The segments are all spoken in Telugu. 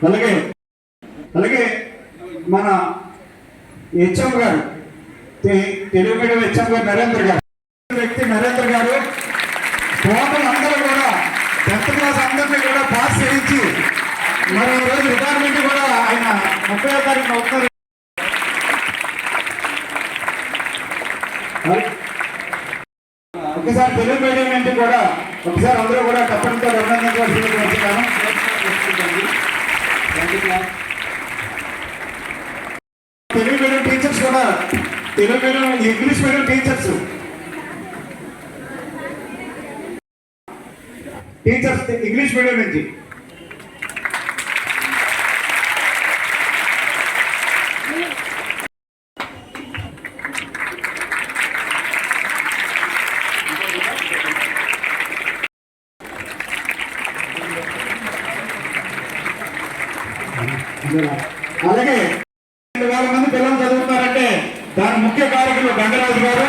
అలాగే అలాగే మన హెచ్ఎం గారు, తెలుగు మీడియం హెచ్ఎం గారు నరేంద్ర గారు, వ్యక్తి నరేంద్ర గారు టోటల్ అందరూ కూడా 10th క్లాస్ అందరినీ కూడా పాస్ చేయించి మరి ఈరోజు రిటైర్మెంట్ కూడా ఆయన 30వ తారీఖున అవుతారు. ఒకసారి తెలుగు మీడియం నుంచి కూడా ఒకసారి అందరూ కూడా తప్పనితో అభినందించవలసింది వచ్చాను. తెలుగు మీడియం టీచర్స్ కూడా, Telugu medium English medium teachers English medium నుంచి అలాగే 2,000 మంది పిల్లలు చదువుతున్నారంటే దాని ముఖ్య కారకులు గంగరాజు గారు,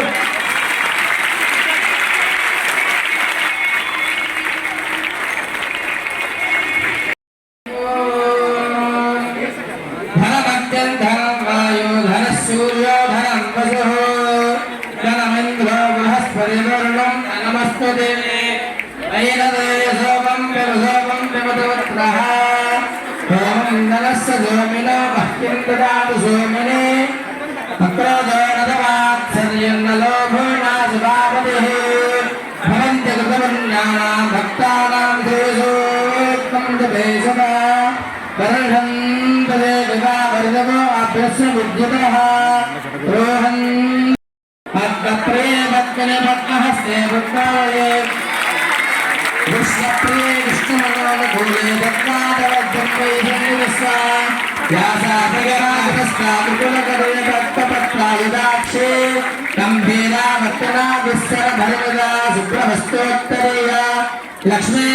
లక్ష్మీ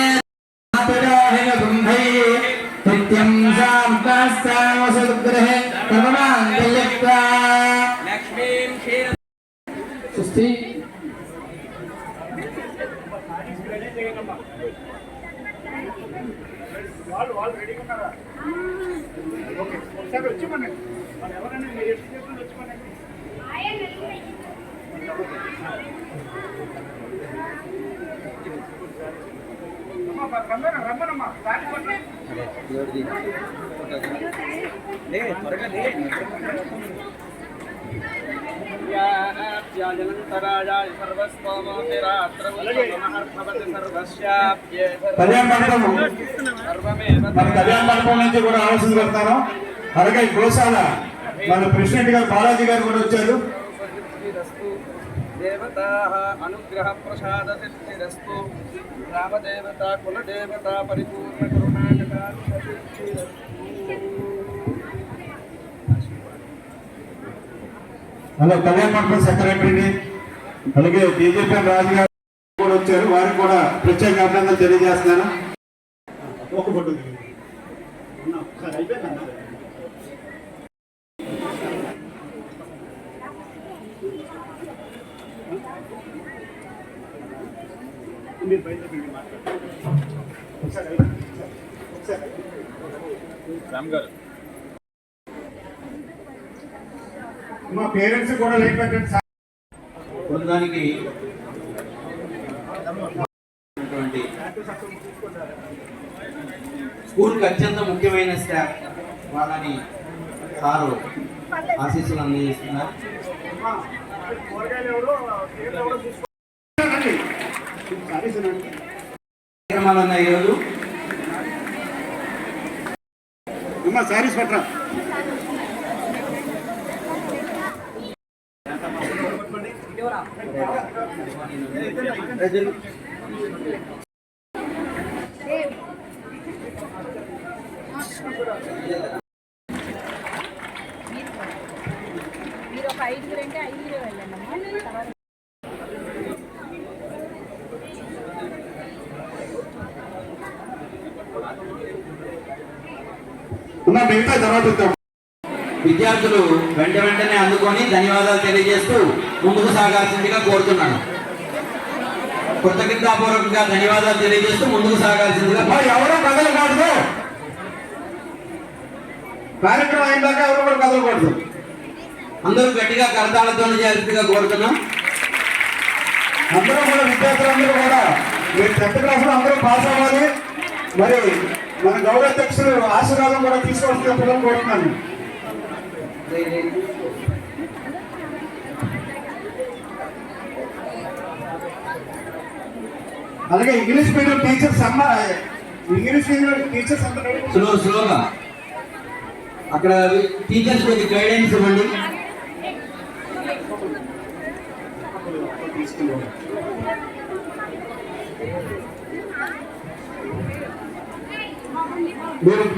నిత్యం వాళ్ళు రెడీగా ఉన్నారా? ఓకే, ఒకసారి వచ్చి ఎవరైనా మీరు ಎಷ್ಟು చేతులు వచ్చి రమ్మనమ్మా కళ్యాణ మండపం నుంచి కూడా ఆలోచన పెడతాను. అలాగే గోశాల మన ప్రెసిడెంట్ గారు బాలాజీ గారు కూడా వచ్చారు. దేవతా అనుగ్రహ ప్రసాద సిద్ధిరస్తు. రామదేవత కులదేవత పరిపూర్ణ కరుణాకటాక్ష. హలో, కళ్యాణ మండపం సెక్రటరీని అలాగే బీజేపీ రాజు గారు కూడా వచ్చారు. వారికి కూడా ప్రత్యేక అభినందనలు తెలియజేస్తున్నాను. ఒక ఫోటో అయిపోయిందన్న. మీరు బయట రామ్ గారు, మా పేరెంట్స్ కూడా లైట్ పెట్టండి. దానికి స్కూల్కి అత్యంత ముఖ్యమైన స్టాఫ్ వాళ్ళని సారు ఆశీస్సులు అందిస్తున్నారు. కార్యక్రమాలు ఉన్నాయి ఈరోజు. సారీస్ పట్రా మీరు ఒక 5 అంటే 5 వెళ్ళండి. మిగతా తర్వాత విద్యార్థులు వెంటనే అందుకొని ధన్యవాదాలు తెలియజేస్తూ ముందుకు సాగాల్సిందిగా కోరుతున్నాను. కృతజ్ఞతాపూర్వకంగా ధన్యవాదాలు తెలియజేస్తూ ముందుకు సాగాల్సిందిగా ఎవరో కదలకూడదు, కార్యక్రమం అయిన దాకా ఎవరు కూడా కదలకూడదు. అందరూ గట్టిగా కరతాళతో చేయాల్సిందిగా కోరుతున్నాం. అందరూ కూడా విద్యార్థులందరూ కూడా మీరు 10th క్లాస్లో అందరూ పాస్ అవ్వాలి. మరి మన గౌరవ అధ్యక్షులు ఆశీర్వాదం కూడా తీసుకోవాల్సిన పిల్లలు కోరుతున్నాను. అలాగే ఇంగ్లీష్ మీడియం టీచర్స్ అందరూ స్లోగా అక్కడ టీచర్స్ కొద్దిగా గైడెన్స్ ఇవ్వండి.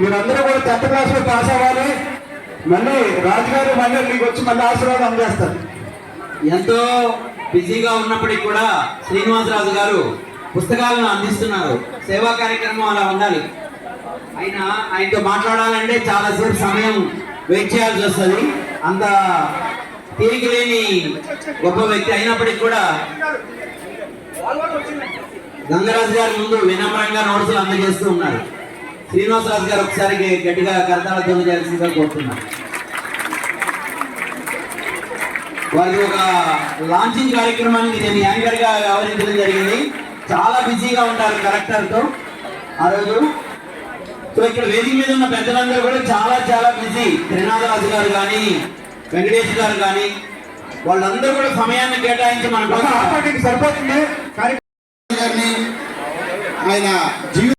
మీరందరూ కూడా 10th క్లాస్లో పాస్ అవ్వాలి. మళ్ళీ రాజుగారు మళ్ళీ మీకు వచ్చి మళ్ళీ ఆశీర్వాదం అందజేస్తారు. ఎంతో బిజీగా ఉన్నప్పటికీ కూడా శ్రీనివాసరాజు గారు పుస్తకాలను అందిస్తున్నారు. సేవా కార్యక్రమం అలా ఉండాలి. ఆయనతో మాట్లాడాలంటే చాలాసేపు సమయం వెయిట్ చేయాల్సి వస్తుంది. అంత తీరిక లేని గొప్ప వ్యక్తి అయినప్పటికీ కూడా గంగరాజు గారి ముందు వినమ్రంగా నోట్సులు అందజేస్తూ ఉన్నారు. శ్రీనివాసరాజు గారు ఒకసారి గట్టిగా కరతాళతో చేయాల్సిందిగా కోరుతున్నారు. వారి ఒక లాంచింగ్ కార్యక్రమానికి నేను యాంకర్ గా వ్యవహరించడం జరిగింది. చాలా బిజీగా ఉంటారు కలెక్టర్తో ఆ రోజు. సో ఇక్కడ వేదిక మీద ఉన్న పెద్దలందరూ కూడా చాలా బిజీ. త్రినాథరాజు గారు కానీ, వెంకటేష్ గారు కానీ, వాళ్ళందరూ కూడా సమయాన్ని కేటాయించి మన సరిపోతుంది. ఆయన జీవిత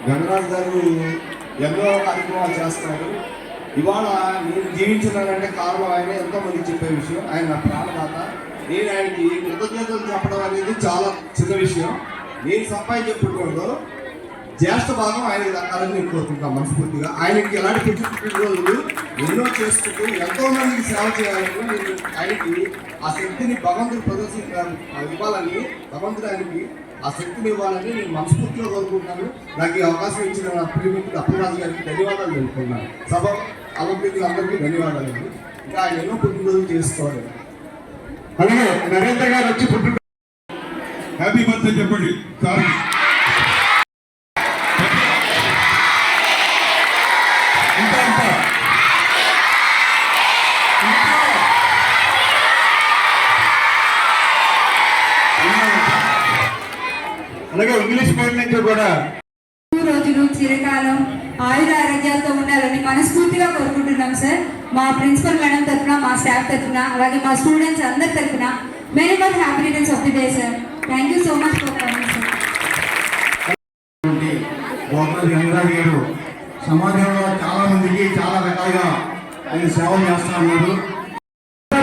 గంగరాజు గారు ఎన్నో కార్యక్రమాలు చేస్తున్నారు. ఇవాళ నేను జీవించినానంటే కారణం ఆయన ఎంతో మందికి చెప్పే విషయం. ఆయన నా ప్రాణదాత. నేను ఆయనకి కృతజ్ఞతలు చెప్పడం అనేది చాలా చిన్న విషయం. నేను సంపాదించేప్పుడు జ్యేష్ఠ భాగం ఆయనకి దక్కాలని నేను కోరుకుంటాను మనస్ఫూర్తిగా. ఆయనకి ఎలాంటి పుట్టినరోజులు ఎన్నో చేసుకుంటూ ఎంతో మందికి సేవ చేయాలని నేను ఆయనకి ఆ శక్తిని భగవంతుడు ఇవ్వాలని, భగవంతుడు ఆయనకి ఆ శక్తిని ఇవ్వాలని నేను మనస్ఫూర్తిగా కోరుకుంటున్నాను. నాకు ఈ అవకాశం ఇచ్చిన నా ప్రియమిత్రుడు అప్పలరాజు గారికి ధన్యవాదాలు తెలుపుకున్నాను. సభ అలంకృతులు అందరికీ ధన్యవాదాలు. ఇంకా ఆయన ఎన్నో పుట్టినరోజులు చేసుకోవాలి. అలాగే నరేంద్ర గారు వచ్చి హ్యాపీ బర్త్డే చెప్పండి. సారీ అలాగే ఇంగ్లీష్ మీడియం నుంచి కూడా రోజులు చిరకాలం ఆయుర ఆరోగ్యాలతో ఉండాలని మనస్ఫూర్తిగా కోరుకుంటున్నాం సార్. మా ప్రిన్సిపల్ మేడం తరఫున, మా స్టాఫ్ తరఫున, అలాగే మా స్టూడెంట్స్ అందరి తరఫున very much happy returns of the day sir. Thank you so much for coming sir. Gangaraju గారు సమాజంలో చాలా మందికి చాలా రకాలుగా ఆయన సేవలు చేస్తా ఉన్నారు.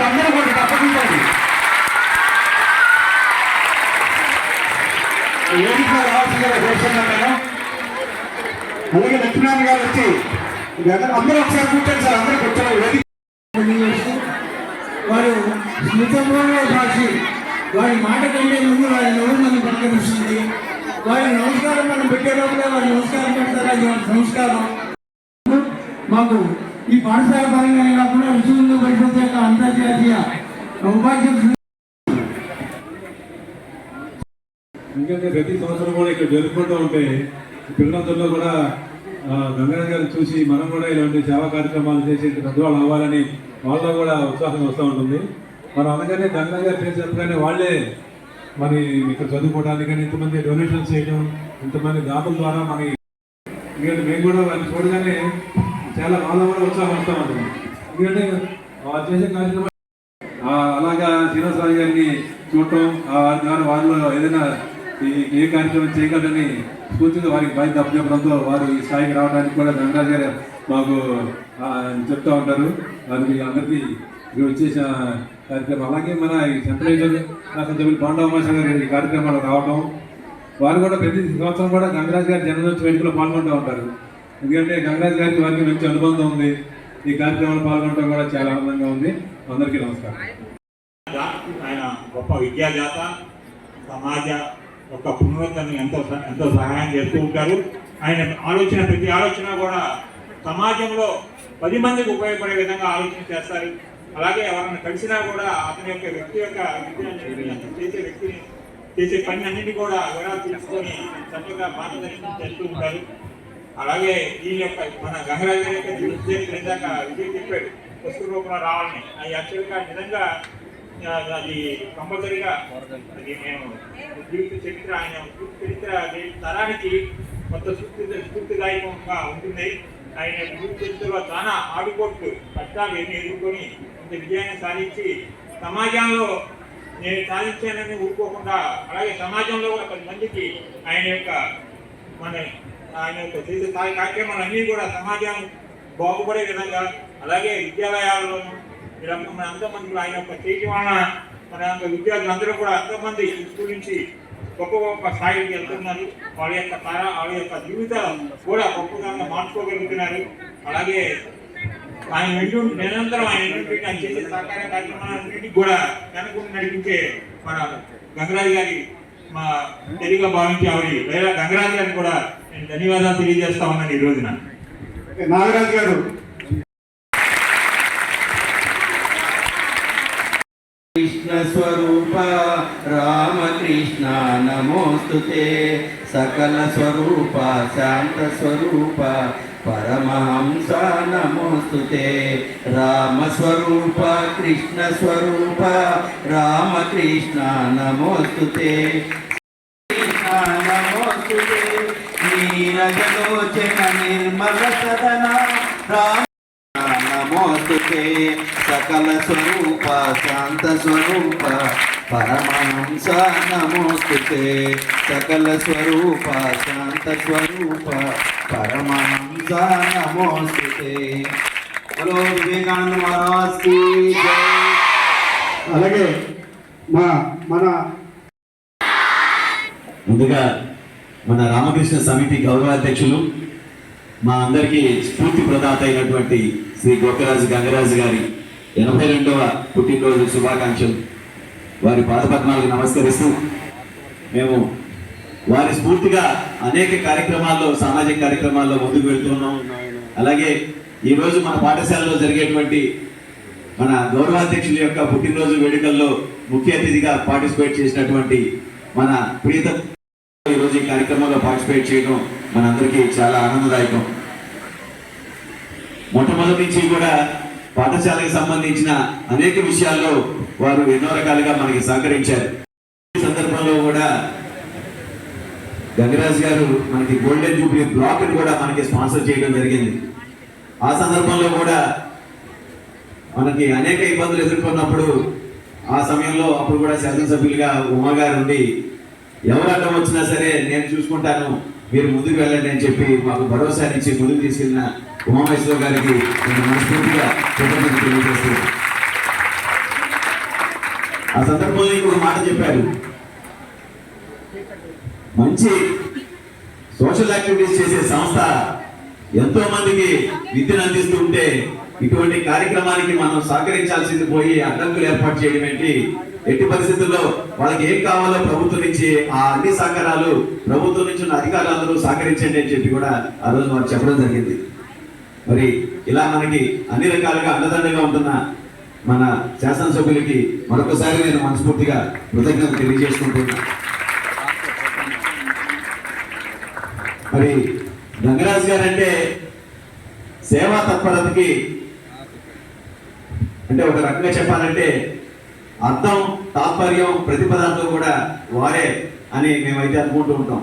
అందరూ కూడా తప్పకుండా అలాగే లక్ష్మీనారాయణ గారు వచ్చి అందరూ ఒకసారి కూర్చోండి సార్. అందరూ కూర్చోండి. వారు స్మితంలో భాషి వారి మాట కంటే ముందు వారి నవ్వు మనం పలకరిస్తుంది. వారి నమస్కారం మనం పెట్టేటప్పుడే వారి నమస్కారం పెడతారు. అది వారి సంస్కారం. మాకు ఈ పాఠశాల పరంగానే కాకుండా విశ్వ పరిషత్ యొక్క అంతర్జాతీయ ఉపాధ్యక్షులు ఎందుకంటే ప్రతి సంవత్సరం కూడా ఇక్కడ జరుపుకుంటూ ఉంటే పిల్లలందరిలో కూడా గంగరాజు గారిని చూసి మనం కూడా ఇలాంటి సేవా కార్యక్రమాలు చేసి పెద్దవాళ్ళు అవ్వాలని వాళ్ళలో కూడా ఉత్సాహం వస్తూ ఉంటుంది. మనం అందుకనే గంగరాజు గారి పేరు చెప్పగానే వాళ్ళే మరి ఇక్కడ చదువుకోవడానికి కానీ ఇంతమంది డొనేషన్స్ చేయడం, ఇంతమంది దాతల ద్వారా మనకి ఎందుకంటే మేము కూడా వారిని చూడగానే చాలా వాళ్ళ కూడా ఉత్సాహం వస్తూ ఉంటుంది. ఎందుకంటే వాళ్ళు చేసే కార్యక్రమం అలాగా శ్రీనివాసరాజు గారిని చూడటం, వారి ద్వారా వాళ్ళు ఏదైనా ఏ కార్యక్రమం చేయగలరని స్ఫూర్తిగా వారికి బాధ్యత అప్పచెప్పడంతో వారు ఈ స్థాయికి రావడానికి కూడా గంగరాజు గారు మాకు చెప్తూ ఉంటారు. వారికి అందరికీ వచ్చేసిన కార్యక్రమం. అలాగే మన ఈ సెంట్రల్ శాసనసభ్యులు పాండవమాష గారు ఈ కార్యక్రమాలు రావడం, వారు కూడా ప్రతి సంవత్సరం కూడా గంగరాజు గారి జన్మదిన వేడుకలో పాల్గొంటూ ఉంటారు. ఎందుకంటే గంగరాజు గారికి వారికి మంచి అనుబంధం ఉంది. ఈ కార్యక్రమాలు పాల్గొనడం కూడా చాలా ఆనందంగా ఉంది. అందరికీ నమస్కారం. ఆయన గొప్ప విద్యాదాత, సమాజ యొక్క పునరుద్ధరణ ఎంతో సహాయం చేస్తూ ఉంటారు. ఆయన ప్రతి ఆలోచన కూడా సమాజంలో 10 మందికి ఉపయోగపడే విధంగా ఆలోచన చేస్తారు. అలాగే ఎవరైనా కలిసినా కూడా అతని యొక్క వ్యక్తి యొక్క చేసే వ్యక్తిని చేసే పని అన్నింటి కూడా వివరాలు తీసుకొని చక్కగా మార్గదర్శనం చేస్తూ ఉంటారు. అలాగే ఈ యొక్క మన గంగరాజు గారి యొక్క ఇందాక విజయ్ చెప్పాడు పుస్తక రూపంలో రావాలని. అది యాక్చువల్గా నిజంగా అది కంపల్సరీగా అది మేము జీవిత చరిత్ర ఆయన చరిత్ర తరానికి కొత్త స్ఫూర్తిదాయకంగా ఉంటుంది. ఆయన జీవిత చరిత్రలో చాలా ఆడిపోట్లు కష్టాలు ఎన్ని ఎదుర్కొని ఇంత విజయాన్ని సాధించి సమాజంలో నేను సాధించానని ఊరుకోకుండా అలాగే సమాజంలో కూడా 10 మందికి ఆయన యొక్క చేసే కార్యక్రమాలన్నీ కూడా సమాజం బాగుపడే విధంగా అలాగే విద్యాలయాల్లోనూ మన అంతమందిలో ఆయన యొక్క చేయటం వలన మన యొక్క విద్యార్థులందరూ కూడా అంతమంది స్కూల్ నుంచి గొప్ప గొప్ప స్థాయికి వెళ్తున్నారు. వాళ్ళ యొక్క జీవితాలు కూడా గొప్పగా మార్చుకోగలుగుతున్నారు. అలాగే ఆయన నిరంతరం ఆయన చేసే సహకార కార్యక్రమాలన్నింటికి కూడా వెనకుండా నడిపించే మన గంగరాజు గారి మా తెలుగుగా భావించి లేదా గంగరాజు గారిని కూడా నేను ధన్యవాదాలు తెలియజేస్తా ఉన్నాను ఈ రోజున. నాగరాజు గారు కృష్ణ స్వరూప రామకృష్ణ నమోస్తుతే సకల స్వరూప శాంత స్వరూప పరమహంస నమోస్తుతే రామ స్వరూప కృష్ణ స్వరూప రామకృష్ణ నమోస్తుతే కృష్ణ నమోస్తుతే నీరజలోచన నిర్మల సదన రామ నమోస్తుతే సకల స్వరూప శాంత స్వరూప పరమహంస నమోస్తుతే సకల స్వరూప శాంత స్వరూప పరమహంస నమోస్తుతే. హలో వివేకానంద మహారాజ్ కి జై. అలాగే మన ముందుగా మన రామకృష్ణ సమితి గౌరవాధ్యక్షులు మా అందరికీ స్ఫూర్తి ప్రదాత అయినటువంటి శ్రీ గోకరాజు గంగరాజు గారి 82వ పుట్టినరోజు శుభాకాంక్షలు. వారి పాదపద్మాలకు నమస్కరిస్తూ మేము వారి స్ఫూర్తిగా అనేక కార్యక్రమాల్లో సామాజిక కార్యక్రమాల్లో ముందుకు వెళ్తున్నాం. అలాగే ఈరోజు మన పాఠశాలలో జరిగేటువంటి మన గౌరవాధ్యక్షుల యొక్క పుట్టినరోజు వేడుకల్లో ముఖ్య అతిథిగా పార్టిసిపేట్ చేసినటువంటి మన ప్రియత ఈరోజు ఈ కార్యక్రమంలో పార్టిసిపేట్ చేయడం మనందరికీ చాలా ఆనందదాయకం. మొట్టమొదటి నుంచి కూడా పాఠశాలకు సంబంధించిన అనేక విషయాల్లో వారు ఎన్నో రకాలుగా మనకి సహకరించారు. ఈ సందర్భంలో కూడా గంగరాజు గారు మనకి గోల్డెన్ జూబ్లీ బ్లాక్ కూడా మనకి స్పాన్సర్ చేయడం జరిగింది. ఆ సందర్భంలో కూడా మనకి అనేక ఇబ్బందులు ఎదుర్కొన్నప్పుడు ఆ సమయంలో అప్పుడు కూడా శాసనసభ్యులుగా ఉమా గారు ఉండి ఎవరు అడ్డం వచ్చినా సరే నేను చూసుకుంటాను, మీరు ముందుకు వెళ్ళండి అని చెప్పి మాకు భరోసానిచ్చి ముందుకు తీసుకెళ్లిన ఉమామేశ్వర గారికి నేను మనస్ఫూర్తిగా కృతజ్ఞతలు తెలియజేస్తున్నాను. ఆ సందర్భంలో ఇంకొక మాట చెప్పారు, మంచి సోషల్ యాక్టివిటీస్ చేసే సంస్థ ఎంతో మందికి విద్యను అందిస్తూ ఉంటే ఇటువంటి కార్యక్రమానికి మనం సహకరించాల్సింది పోయి అడ్డంకులు ఏర్పాటు చేయడం ఏంటి, ఎట్టి పరిస్థితుల్లో వాళ్ళకి ఏం కావాలో ప్రభుత్వం నుంచి ఆ అన్ని సహకారాలు ప్రభుత్వం నుంచి ఉన్న అధికారులందరూ సహకరించండి అని చెప్పి కూడా ఆ రోజు వారు చెప్పడం జరిగింది. మరి ఇలా మనకి అన్ని రకాలుగా అండదండగా ఉంటున్న మన శాసనసభ్యులకి మరొకసారి నేను మనస్ఫూర్తిగా కృతజ్ఞత తెలియజేసుకుంటున్నా. మరి గంగరాజు గారు అంటే సేవా తత్పరతకి అంటే ఒక రకంగా చెప్పాలంటే అర్థం తాత్పర్యం ప్రతిపదంతో కూడా వారే అని మేమైతే అనుకుంటూ ఉంటాం.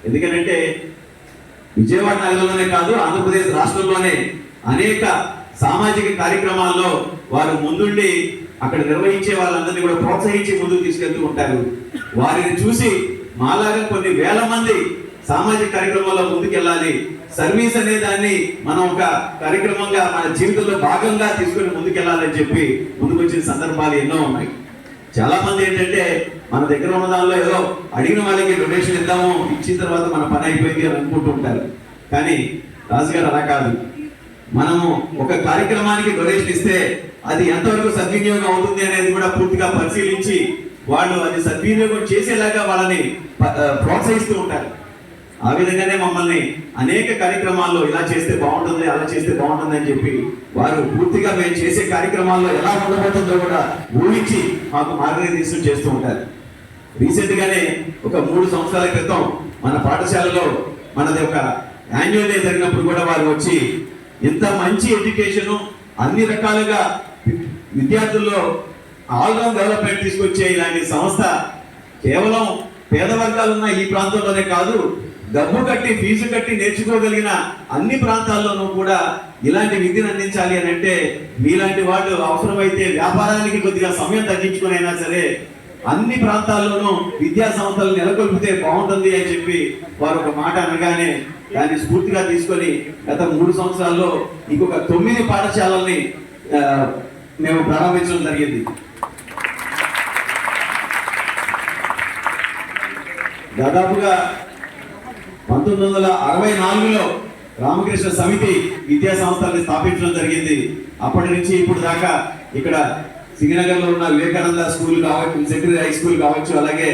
ఎందుకంటే విజయవాడ నగరంలోనే కాదు ఆంధ్రప్రదేశ్ రాష్ట్రంలోనే అనేక సామాజిక కార్యక్రమాల్లో వారు ముందుండి అక్కడ నిర్వహించే వాళ్ళందరినీ కూడా ప్రోత్సహించి ముందుకు తీసుకెళ్తూ ఉంటారు. వారిని చూసి మాలాగా కొన్ని వేల మంది సామాజిక కార్యక్రమాల్లో ముందుకెళ్ళాలి, సర్వీస్ అనే దాన్ని మనం ఒక కార్యక్రమంగా మన జీవితంలో భాగంగా తీసుకుని ముందుకెళ్ళాలని చెప్పి ముందుకొచ్చిన సందర్భాలు ఎన్నో ఉన్నాయి. చాలా మంది ఏంటంటే మన దగ్గర ఉన్న దానిలో ఏదో అడిగిన వాళ్ళకి డొనేషన్ ఇద్దాము, ఇచ్చిన తర్వాత మన పని అయిపోయింది అని అనుకుంటూ ఉంటారు. కానీ రాజుగారు అలా కాదు. మనము ఒక కార్యక్రమానికి డొనేషన్ ఇస్తే అది ఎంతవరకు సద్వినియోగం అవుతుంది అనేది కూడా పూర్తిగా పరిశీలించి వాళ్ళు అది సద్వినియోగం చేసేలాగా వాళ్ళని ప్రోత్సహిస్తూ ఉంటారు. ఆ విధంగానే మమ్మల్ని అనేక కార్యక్రమాల్లో ఇలా చేస్తే బాగుంటుంది, అలా చేస్తే బాగుంటుంది అని చెప్పి వారు పూర్తిగా మేము చేసే కార్యక్రమాల్లో ఎలా ఉండబోతుందో కూడా ఊహించి మాకు మార్గనిర్దేశం చేస్తూ ఉంటారు. రీసెంట్ గానే ఒక 3 సంవత్సరాల క్రితం మన పాఠశాలలో మనది ఒక యాన్యువల్ డే జరిగినప్పుడు కూడా వారు వచ్చి ఇంత మంచి ఎడ్యుకేషన్ అన్ని రకాలుగా విద్యార్థుల్లో ఆల్రౌండ్ డెవలప్మెంట్ తీసుకొచ్చే ఇలాంటి సంస్థ కేవలం పేద వర్గాలు ఉన్న ఈ ప్రాంతంలోనే కాదు, డబ్బు కట్టి ఫీజు కట్టి నేర్చుకోగలిగిన అన్ని ప్రాంతాల్లోనూ కూడా ఇలాంటి విద్యను అందించాలి అని అంటే మీలాంటి వాళ్ళు అవసరమైతే వ్యాపారానికి కొద్దిగా సమయం తగ్గించుకునైనా సరే అన్ని ప్రాంతాల్లోనూ విద్యా సంస్థలు నెలకొల్పితే బాగుంటుంది అని చెప్పి వారు ఒక మాట అనగానే దాన్ని స్ఫూర్తిగా తీసుకొని గత 3 సంవత్సరాల్లో ఇంకొక 9 పాఠశాలల్ని మేము ప్రారంభించడం జరిగింది. దాదాపుగా 1964లో రామకృష్ణ సమితి విద్యా సంస్థల్ని స్థాపించడం జరిగింది. అప్పటి నుంచి ఇప్పుడు దాకా ఇక్కడ సింగనగర్లో ఉన్న వివేకానంద స్కూల్ కావచ్చు, సెంట్రల్ హై స్కూల్ కావచ్చు, అలాగే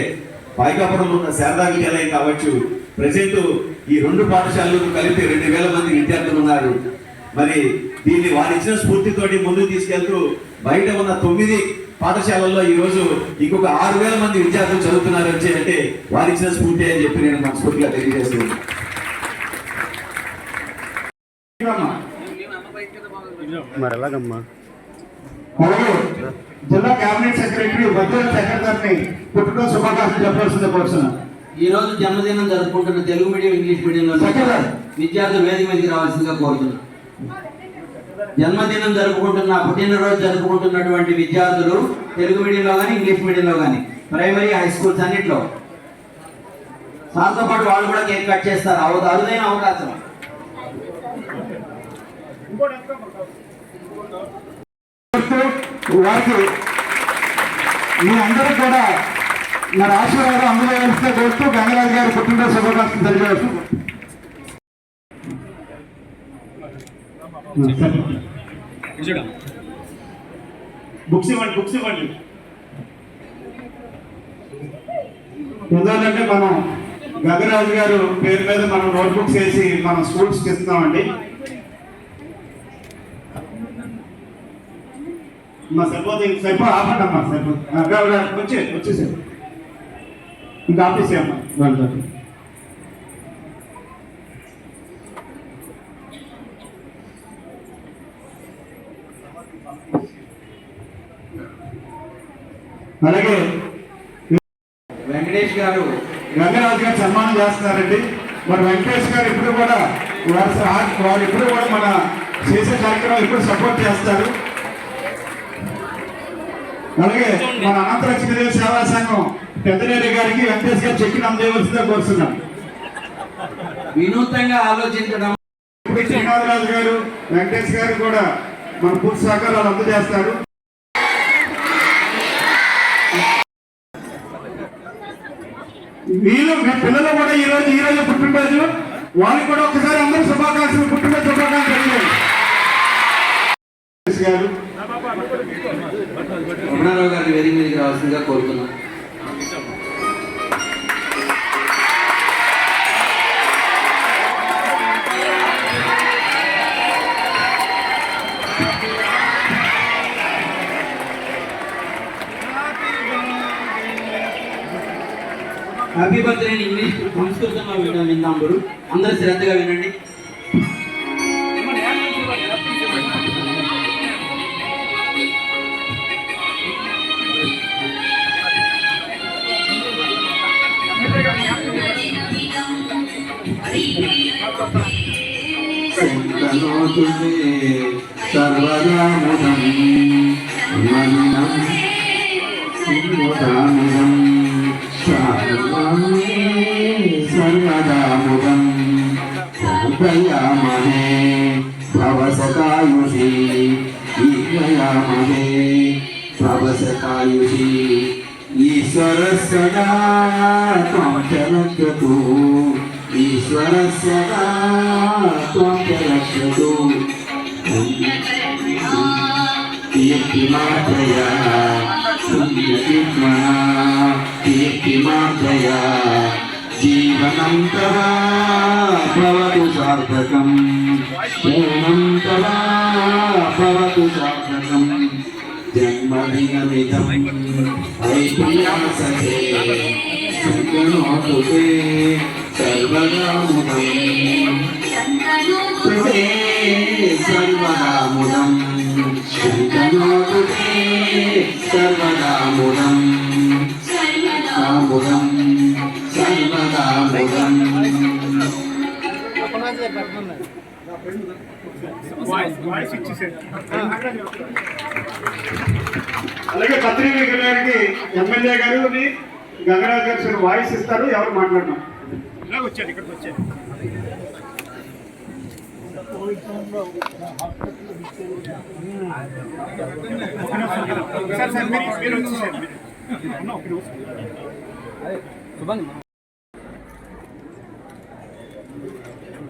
పాయకాపురంలో ఉన్న శారదా విద్యాలయం కావచ్చు, ప్రజెంట్ ఈ 2 పాఠశాలలకు కలిపి 2000 మంది విద్యార్థులు ఉన్నారు. మరి దీన్ని వారు ఇచ్చిన స్ఫూర్తితోటి ముందుకు తీసుకెళ్తూ బయట ఉన్న 9 పాఠశాలల్లో ఈ రోజు ఇంకొక 6000 మంది విద్యార్థులు చదువుతున్నారు అంటే వారు ఇచ్చిన స్ఫూర్తి అని చెప్పి నేను మనస్ఫూర్తిగా తెలియజేస్తున్నాను. మరి ఎలాగమ్మా? అలాగే జిల్లా కేబినెట్ సెక్రటరీ వజ్ర సెక్రటరీని పుట్టినరోజు శుభాకాంక్షలు చెప్పాల్సిందే కోరుతున్నాను. ఈ రోజు జన్మదినం జరుపుకుంటున్న తెలుగు మీడియం, ఇంగ్లీష్ మీడియంలో విద్యార్థులు వేదిక మీదకి రావాల్సిందిగా కోరుతున్నాను. జన్మదినం జరుపుకుంటున్న, పుట్టినరోజు జరుపుకుంటున్నటువంటి విద్యార్థులు తెలుగు మీడియంలో కానీ ఇంగ్లీష్ మీడియంలో కానీ ప్రైమరీ, హై స్కూల్స్ అన్నింటిలో సార్తో పాటు వాళ్ళు కూడా కేక్ కట్ చేస్తారు. అరుదైన అవకాశం. వారికి మీ అందరూ కూడా మరి ఆశీర్వాదం అందజేయాల్సిందే కోరుతూ గంగరాజు గారు పుట్టినరోజు శుభాకాంక్షలు తెలియజేస్తూ బుక్స్ ఇవ్వండి. ఎందుకంటే మనం గంగరాజు గారు పేరు మీద మనం నోట్బుక్స్ వేసి మనం స్కూల్స్కి ఇస్తున్నామండి. సరిపో ఆపండమ్మా, సరిపోతుంది వచ్చేసారు ఇంకా ఆఫీస్ అమ్మా వాళ్ళతో. అలాగే వెంకటేష్ గారు, గంగరాజు గారు సన్మానం చేస్తున్నారండి. మరి వెంకటేష్ గారు ఇప్పుడు కూడా వారు ఇప్పుడు కూడా మన చేసే కార్యక్రమం ఇప్పుడు సపోర్ట్ చేస్తారు. అలాగే మన అనంత లక్ష్మీదేవి సేవా సంఘం పెద్దనేని గారికి వెంకటేష్ గారు చెక్కి అందజేయవలసిందిగా కోరుతున్నాం. వినూత్నంగా ఆలోచించడం. ఇప్పుడు శ్రీనాథరాజు గారు, వెంకటేష్ గారు కూడా మన పూర్తి సహకారాలు అందజేస్తారు. వీళ్ళు మీ పిల్లలు కూడా ఈ రోజు పుట్టినరోజు, వాళ్ళకి కూడా ఒకసారి అందరూ శుభాకాంక్షలు, పుట్టినరోజు శుభాకాంక్షలు. గారు రమణారావు గారిని వేదిక మీదకి రావాల్సిందిగా కోరుతున్నాను. హ్యాపీ బర్త్డే ఇంగ్లీష్ సంస్కృతంలో విందాం. అందరూ శ్రద్ధగా వినండి. సర్వదాముదం మన్నం సర్వదాముదం సర్వదాముదం దయామహే భవసకాయుషి ఈయామహే భవసకాయుషి ఈశ్వర సదా త్వం చరక్షతు ఈశ్వర సదా త్వం చరక్షతు కీర్తిమాత్రయా పుణ్యకీర్తనా కీర్తిమాత్రయా జీవనం తవా భవతు సార్థకం జీవనం తవా భవతు సార్థకం జన్మదినమిదం హై ప్రియా సఖే సంగనోతు తే సర్వదా ముదం తే సర్వదా ముదం సంగనోతు తే సర్వదా ముదం ముదం సర్వదా ముదం. అలాగే కత్రి గారికి ఎమ్మెల్యే గారు గంగరాజు గారు వాయిస్ ఇస్తారు. ఎవరు మాట్లాడడం వచ్చారు ఇక్కడికి వచ్చారు. సార్ మీరు వచ్చేసారు.